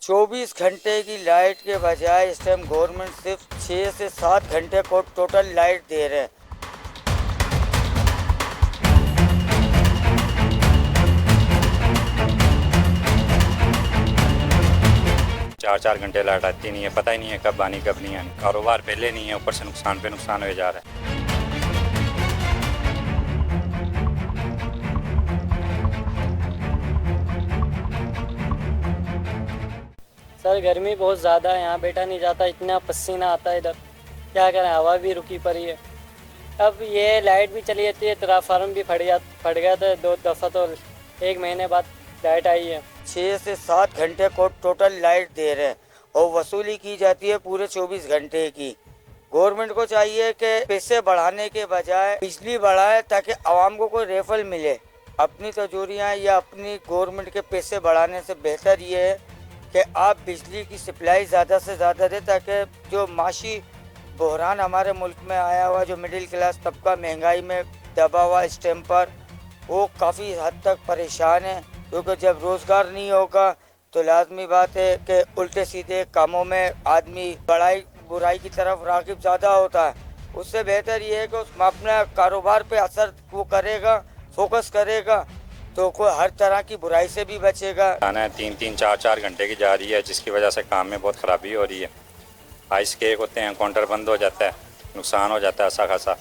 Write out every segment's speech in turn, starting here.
24 घंटे की लाइट के बजाय इस टाइम गवर्नमेंट सिर्फ 6 से 7 घंटे को टोटल लाइट दे रहे हैं। 4-4 घंटे लाइट आती नहीं है, पता ही नहीं है कब आनी कब नहीं आनी। कारोबार पहले नहीं है, ऊपर से नुकसान पे नुकसान हो जा रहा है। सर गर्मी बहुत ज़्यादा है, यहाँ बैठा नहीं जाता, इतना पसीना आता है इधर। क्या करें, हवा भी रुकी पड़ी है। अब ये लाइट भी चली जाती है, ट्रांसफार्मर भी फट गया था 2 दफ़ा, तो 1 महीने बाद लाइट आई है। 6 से 7 घंटे को टोटल लाइट दे रहे हैं और वसूली की जाती है पूरे 24 घंटे की। गवर्नमेंट को चाहिए कि पैसे बढ़ाने के बजाय बिजली बढ़ाए ताकि आवाम को कोई रेफल मिले। अपनी तजूरियाँ या अपनी गवर्नमेंट के पैसे बढ़ाने से बेहतर ये है कि आप बिजली की सप्लाई ज़्यादा से ज़्यादा दें ताकि जो माशी बहरान हमारे मुल्क में आया हुआ, जो मिडिल क्लास तबका महंगाई में दबा हुआ इस टाइम पर, वो काफ़ी हद तक परेशान है। क्योंकि जब रोज़गार नहीं होगा तो लाजमी बात है कि उल्टे सीधे कामों में आदमी बड़ाई बुराई की तरफ राग़िब ज़्यादा होता है। उससे बेहतर ये है कि उसमें अपने कारोबार पे असर वो करेगा, फोकस करेगा तो कोई हर तरह की बुराई से भी बचेगा। आना 3-3, 4-4 घंटे की जा रही है, जिसकी वजह से काम में बहुत ख़राबी हो रही है। आइस केक होते हैं, काउंटर बंद हो जाता है, नुकसान हो जाता है ऐसा खासा।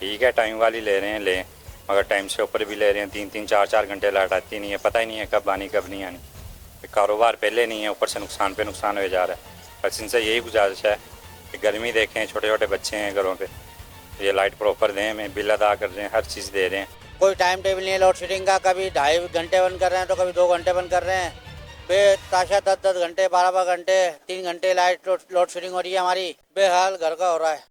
ठीक है, टाइम वाली ले रहे हैं लें, मगर टाइम से ऊपर भी ले रहे हैं। 3-3, 4-4 घंटे लाइट आती नहीं है, पता ही नहीं है कब आनी कब नहीं आनी। कारोबार पहले नहीं है, ऊपर से नुकसान पे नुकसान हो जा रहा है। बस इनसे यही गुजारिश है कि गर्मी देखें, छोटे छोटे बच्चे हैं घरों पे, ये लाइट प्रॉपर दें, हमें बिल अदा कर रहे हैं, हर चीज़ दे रहे हैं। कोई टाइम टेबल नहीं है लोड शेडिंग का, कभी 2.5 घंटे बंद कर रहे हैं तो कभी 2 घंटे बंद कर रहे हैं। बेताशा 10-10 घंटे, 12-12 घंटे, 3 घंटे लाइट लोड शेडिंग हो रही है हमारी। बेहाल घर का हो रहा है।